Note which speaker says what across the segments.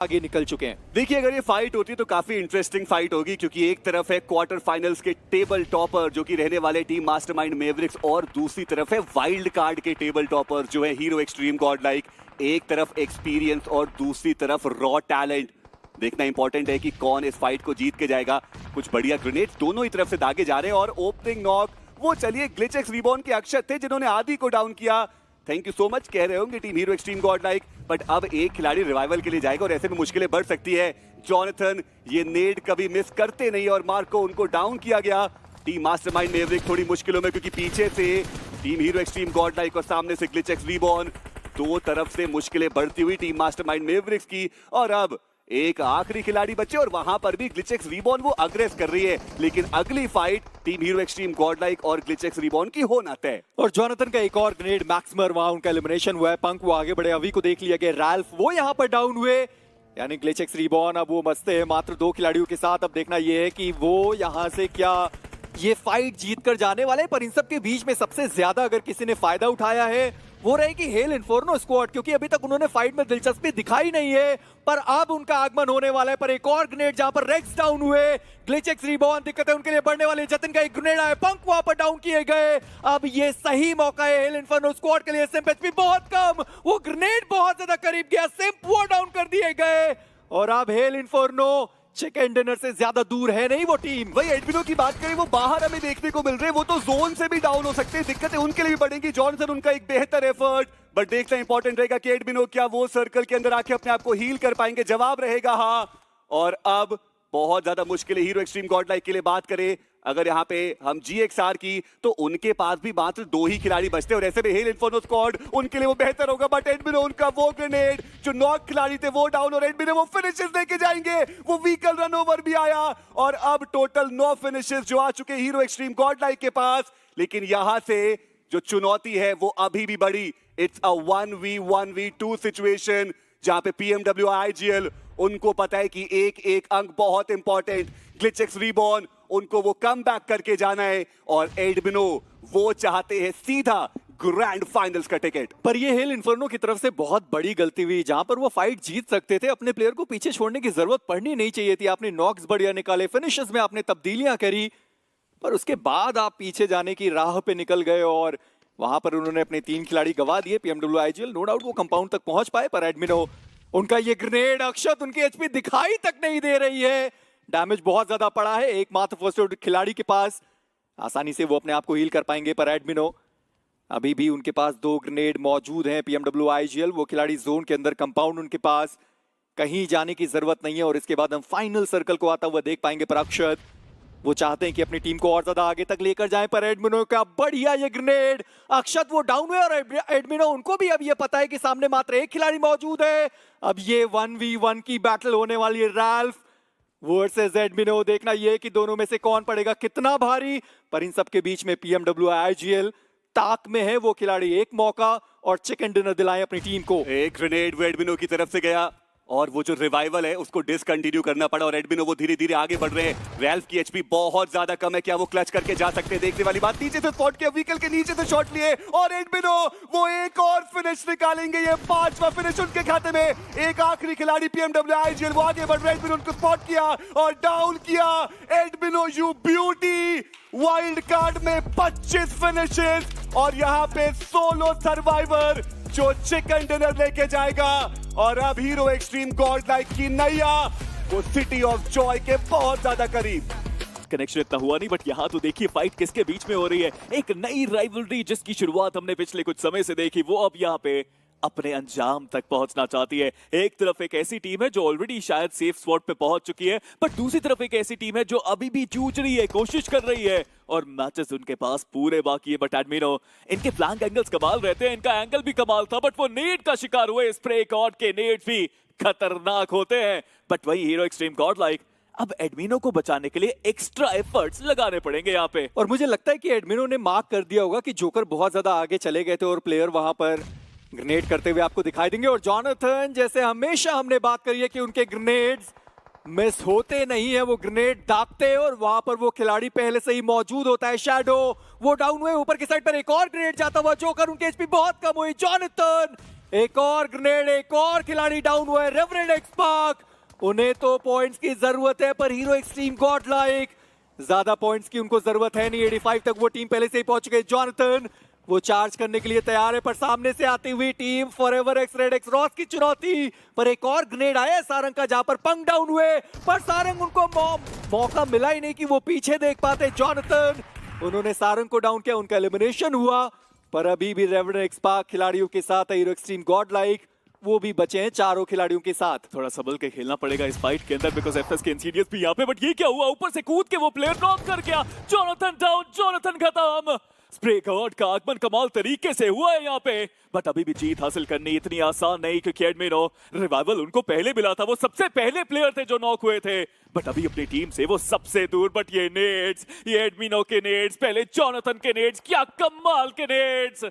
Speaker 1: आगे निकल चुके हैं।
Speaker 2: देखिए, अगर ये फाइट होती है तो काफी इंटरेस्टिंग फाइट होगी, क्योंकि एक तरफ है क्वार्टर फाइनल्स के टेबल टॉपर जो कि रहने वाले टीम मास्टरमाइंड मेवरिक्स, और दूसरी तरफ है वाइल्ड कार्ड के टेबल टॉपर जो है हीरो एक्सट्रीम गॉड लाइक। एक तरफ एक्सपीरियंस और दूसरी तरफ रॉ टैलेंट। देखना इंपॉर्टेंट है कि कौन इस फाइट को जीत के जाएगा। कुछ बढ़िया ग्रेनेड दोनों ही तरफ से दागे जा रहे हैं, और ओपनिंग नॉक वो चलिए ग्लिचेक्स रिबॉर्न के अक्षत थे जिन्होंने आदि को डाउन किया। थैंक यू सो मच कह रहे होंगे team hero extreme God like, but अब एक खिलाड़ी रिवाइवल के लिए जाएगा और ऐसे में मुश्किलें बढ़ सकती है। जॉनथन ये नेड कभी मिस करते नहीं और मार्को उनको डाउन किया गया। टीम मास्टरमाइंड मेवरिक थोड़ी मुश्किलों में, क्योंकि पीछे से team hero extreme God like और सामने से ग्लिचेक्स रिबॉर्न, दो तरफ से मुश्किलें बढ़ती हुई टीम मास्टरमाइंड मेवरिक्स की। और अब एक आखिरी खिलाड़ी बचे और वहां पर भी ग्लिचेक्स रिबॉर्न वो अग्रेस कर रही है, लेकिन अगली fight team hero extreme God like और ग्लिचेक्स रिबॉर्न की होना तय।
Speaker 1: और जॉनथन का एक और ग्रेनेड, मैक्समर वहां उनका एलिमिनेशन हुआ है। पंक वो आगे बढ़े, अभी को देख लिया गया, रैल्फ वो यहां पर डाउन हुए, यानी ग्लिचेक्स रिबॉर्न अब वो मस्ते हैं मात्र 2 खिलाड़ियों के साथ। अब देखना यह है कि वो यहां से क्या ये फाइट जीत कर जाने वाले हैं। पर इन सब के बीच में सबसे ज्यादा अगर किसी ने फायदा उठाया है वो रहेगी हेल इन्फर्नो स्क्वाड, क्योंकि अभी तक उन्होंने फाइट में दिलचस्पी दिखाई नहीं है, पर अब उनका आगमन होने वाला है। पर एक और ग्रेनेड जहां पर रेक्स डाउन हुए, ग्लिचेक्स रिबॉर्न दिक्कत है उनके लिए बढ़ने वाली। जतिन का एक ग्रेनेड आया, पंक वहां पर डाउन किए गए। अब ये सही मौका है हेल इन्फर्नो स्क्वाड के लिए। सिम्प एचपी बहुत कम, वो ग्रेनेड बहुत ज्यादा करीब गया, सिम्प वो डाउन कर दिए गए। और अब हेल इन्फर्नो चिकन डिनर से ज्यादा दूर है नहीं वो टीम।
Speaker 2: वही एडमिनो की बात करें, वो बाहर हमें देखने को मिल रहे हैं, वो तो जोन से भी डाउन हो सकते हैं, दिक्कतें उनके लिए भी बढ़ेंगी। जॉनसन उनका एक बेहतर एफर्ट, बट देखना इंपॉर्टेंट रहेगा कि एडमिनो क्या वो सर्कल के अंदर आके अपने आप को हील कर पाएंगे। जवाब रहेगा हाँ। और अब बहुत ज्यादा मुश्किल है हीरो एक्सट्रीम गॉड लाइक के लिए। बात करें अगर यहाँ पे हम GXR की, तो उनके पास भी मात्र 2 ही खिलाड़ी बचते और ऐसे में हेल इन्फर्नो स्क्वाड उनके लिए वो बेहतर होगा। बट एडमिनो उनका वो ग्रेनेड जो नॉक खिलाड़ी थे वो डाउन, और एडमिनो वो फिनिशेस लेके जाएंगे। वो व्हीकल रन ओवर भी आया और अब टोटल 9 फिनिशेस जो आ चुके हीरो एक्सट्रीम गॉड लाइक के पास। लेकिन यहां से जो चुनौती है वो अभी भी बड़ी। इट्स अ 1v1v2 सिचुएशन, जहां पे PMW IGL उनको पता है कि एक एक अंक बहुत इंपॉर्टेंट। ग्लिचेक्स रिबॉर्न उनको वो कम बैक करके जाना है, और एडमिनो वो चाहते हैं सीधा ग्रैंड फाइनल्स का टिकट।
Speaker 1: पर ये हेल इन्फर्नो की तरफ से बहुत बड़ी गलती हुई, जहां पर वो फाइट जीत सकते थे। अपने प्लेयर को पीछे छोड़ने की जरूरत पड़नी नहीं चाहिए थी। आपने नॉक्स बढ़िया निकाले, फिनिशेस में आपने तब्दीलियां करी, पर उसके बाद आप पीछे जाने की राह पे निकल गए और वहां पर उन्होंने अपने 3 खिलाड़ी गवा दिए। PMW IGL नो डाउट वो कंपाउंड तक पहुंच पाए, पर एडमिनो उनका ये ग्रेनेड अक्षत उनकी HP दिखाई तक नहीं दे रही है। डैमेज बहुत ज्यादा पड़ा है एकमात्र फर्स्ट एड खिलाड़ी के पास, आसानी से वो अपने आप को हील कर पाएंगे। पर एडमिनो अभी भी उनके पास 2 ग्रेनेड मौजूद हैं। PMW IGL वो खिलाड़ी जोन के अंदर, कंपाउंड उनके पास, कहीं जाने की जरूरत नहीं है। और इसके बाद हम फाइनल सर्कल को आता हुआ देख पाएंगे। पर अक्षत वो चाहते हैं कि अपनी टीम को और ज्यादा आगे तक लेकर जाएं, पर एडमिनो का बढ़िया ये ग्रेनेड, अक्षत वो डाउन हुए और एडमिनो उनको भी अब ये पता है कि सामने मात्र एक खिलाड़ी मौजूद है। अब ये 1v1 की बैटल होने वाली है, रैल्फ वर्सेस एडमिनो। देखना ये कि दोनों में से कौन पड़ेगा कितना भारी। पर इन सब के बीच में PMW IGL ताक में है, वो खिलाड़ी एक मौका और चिकन डिनर दिलाएं अपनी टीम को।
Speaker 2: एक ग्रेनेड वो एडमिनो की तरफ से गया और वो जो रिवाइवल है उसको डिसकंटिन्यू करना पड़ा, और एडमिनो वो धीरे धीरे आगे बढ़ रहे हैं। रैल्फ की HP बहुत ज्यादा कम है, क्या वो क्लच करके जा सकते हैं? देखने वाली बात। नीचे से स्पॉट किया, व्हीकल के नीचे से शॉट लिए, और एडमिनो वो एक और फिनिश निकालेंगे। ये 5वां फिनिश उनके खाते में। एक आखिरी खिलाड़ी PMW IGL वो आगे बढ़ रहे हैं, एडमिनो उनको स्पॉट किया और डाउन किया। एडमिनो यू ब्यूटी, वाइल्ड कार्ड में 25 फिनिशेस, और यहाँ पे सोलो सर्वाइवर जो चिकन डिनर लेके जाएगा। और अब हीरो एक्सट्रीम गॉड लाइक की नैया वो सिटी ऑफ जॉय के बहुत ज्यादा करीब।
Speaker 3: कनेक्शन इतना हुआ नहीं, बट यहाँ तो देखिए फाइट किसके बीच में हो रही है। एक नई राइवलरी जिसकी शुरुआत हमने पिछले कुछ समय से देखी, वो अब यहाँ पे अपने अंजाम तक पहुंचना चाहती है। एक तरफ एक ऐसी टीम है जो ऑलरेडी शायद सेफ स्पॉट पे पहुंच चुकी है, बट दूसरी तरफ एक ऐसी टीम है जो अभी भी जूझ रही है, कोशिश कर रही है, और मैचेस उनके पास पूरे बाकी है। बट एडमिनो इनके फ्लैंक एंगल्स कमाल रहते हैं, इनका एंगल भी कमाल था, बट वो नेड का शिकार हुए। स्प्रे गॉड के नेड भी खतरनाक होते हैं, बट वही हीरो एक्सट्रीम गॉड लाइक अब एडमिनो को बचाने के लिए एक्स्ट्रा एफर्ट्स लगाने पड़ेंगे यहाँ पे।
Speaker 1: और मुझे लगता है कि एडमिनो ने मार्क कर दिया होगा कि जोकर बहुत ज्यादा आगे चले गए थे और प्लेयर वहां पर ग्रेनेड करते हुए आपको दिखाई देंगे। और जॉनथन, जैसे हमेशा हमने बात करी है कि उनके ग्रेनेड्स मिस होते नहीं है, वो ग्रेनेड दागते हैं और वहां पर वो खिलाड़ी पहले से ही मौजूद होता है। शैडो वो डाउन हुए, ऊपर की साइड पर एक और ग्रेनेड जाता हुआ, जोकर उनके HP बहुत कम हुई। जॉनथन एक और ग्रेनेड, एक और खिलाड़ी डाउन हुआ है। रेवरेंड एक्सपार्क, उन्हें तो पॉइंट्स की जरूरत है, पर हीरो एक्सट्रीम गॉड लाइक ज्यादा पॉइंट्स की उनको जरूरत है नहीं। 85 तक वो टीम पहले से ही पहुंच गए। जॉनथन वो चार्ज करने के लिए तैयार है, पर सामने से आती हुई team forever x red x Ross की चुनौती। पर एक और ग्रेनेड आया है सारंग का, जहां पर पंग डाउन हुए, पर सारंग उनको मौका मिला ही नहीं कि वो पीछे देख पाते। जॉनथन, उन्होंने सारंग को डाउन किया, उनका एलिमिनेशन हुआ। पर अभी भी रेवरेंड एक्सपार्क खिलाड़ियों के साथ है। हीरो एक्सट्रीम गॉड लाइक वो भी बचे हैं चारों खिलाड़ियों के साथ।
Speaker 3: थोड़ा संभल के खेलना पड़ेगा इस फाइट के अंदर, बिकॉज एफएस के इंसीडियस भी यहाँ पे। बट ये क्या हुआ, ऊपर से कूद के वो प्लेयर नॉक कर गया। जॉनथन डाउन, जॉनथन खत्म। स्प्रे गॉड का आगमन कमाल तरीके से हुआ है यहाँ पे, बट अभी भी जीत हासिल करनी इतनी आसान नहीं, क्योंकि एडमिनो रिवाइवल उनको पहले मिला था। वो सबसे पहले प्लेयर थे जो नॉक हुए थे, बट अभी अपनी टीम से वो सबसे दूर। बट ये नेड्स, ये एडमिनो के नेड्स, पहले जॉनथन के नेड्स, क्या कमाल के नेड्स।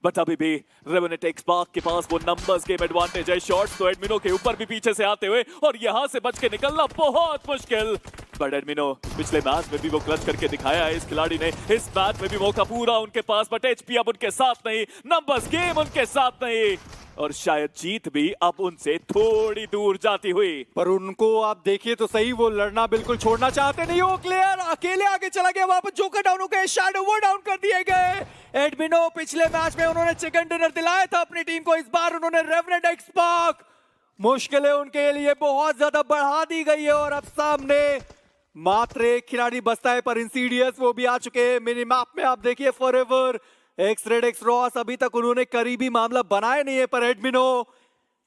Speaker 3: बट अभी भी रेवेनेंट एक्सपार्क के पास वो नंबर्स गेम एडवांटेज है। शॉट्स तो एडमिनो के ऊपर भी पीछे से आते हुए, और यहां से बच के निकलना बहुत मुश्किल। बट एडमिनो पिछले मैच में भी वो क्लच करके दिखाया है इस खिलाड़ी ने। इस मैच में भी मौका पूरा उनके पास, बट एचपी अब उनके साथ नहीं, नंबर्स गेम उनके साथ नहीं, और शायद जीत भी अब उनसे थोड़ी दूर जाती हुई।
Speaker 1: पर उनको आप देखिए तो सही, वो लड़ना बिल्कुल छोड़ना चाहते नहीं। वो प्लेयर अकेले आगे चला गया, वापस जोकर डाउन हो गए, शैडो वो डाउन कर दिए गए। एडमिनो पिछले मैच में उन्होंने चिकन डिनर दिलाया था अपनी टीम को, इस बार उन्होंने रेवरेंट एक्सपार्क मुश्किलें उनके लिए बहुत ज्यादा बढ़ा दी गई है। और अब सामने मात्र एक खिलाड़ी बचता है, पर इंसीडियस वो भी आ चुके हैं। मिनी मैप में आप देखिए forever x red x Ross, अभी तक उन्होंने करीबी मामला बनाए नहीं है। पर एडमिनो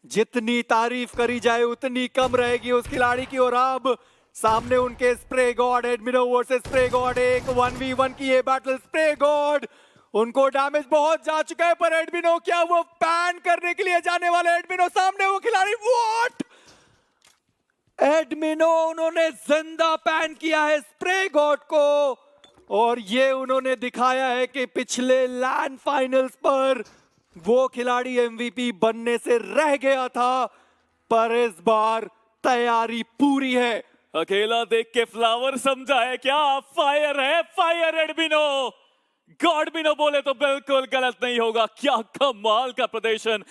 Speaker 1: जितनी तारीफ करी जाए उतनी कम रहेगी उस खिलाड़ी की। और अब सामने उनके Spray God, Admino versus Spray God, एक 1v1 की ये बैटल। स्प्रे गॉड, उनको डैमेज बहुत जा चुका है, पर एडमिनो क्या वो पैन करने के लिए जाने वाले। एडमिनो सामने वो खिलाड़ी, व्हाट, एडमिनो उन्होंने जिंदा पैन किया है स्प्रे गॉड को। और ये उन्होंने दिखाया है कि पिछले लैंड फाइनल्स पर वो खिलाड़ी एमवीपी बनने से रह गया था, पर इस बार तैयारी पूरी है।
Speaker 3: अकेला देख के फ्लावर समझा है क्या? फायर है, फायर एडमिनो। गॉडमिनो बोले तो बिल्कुल गलत नहीं होगा। क्या कमाल का प्रदर्शन।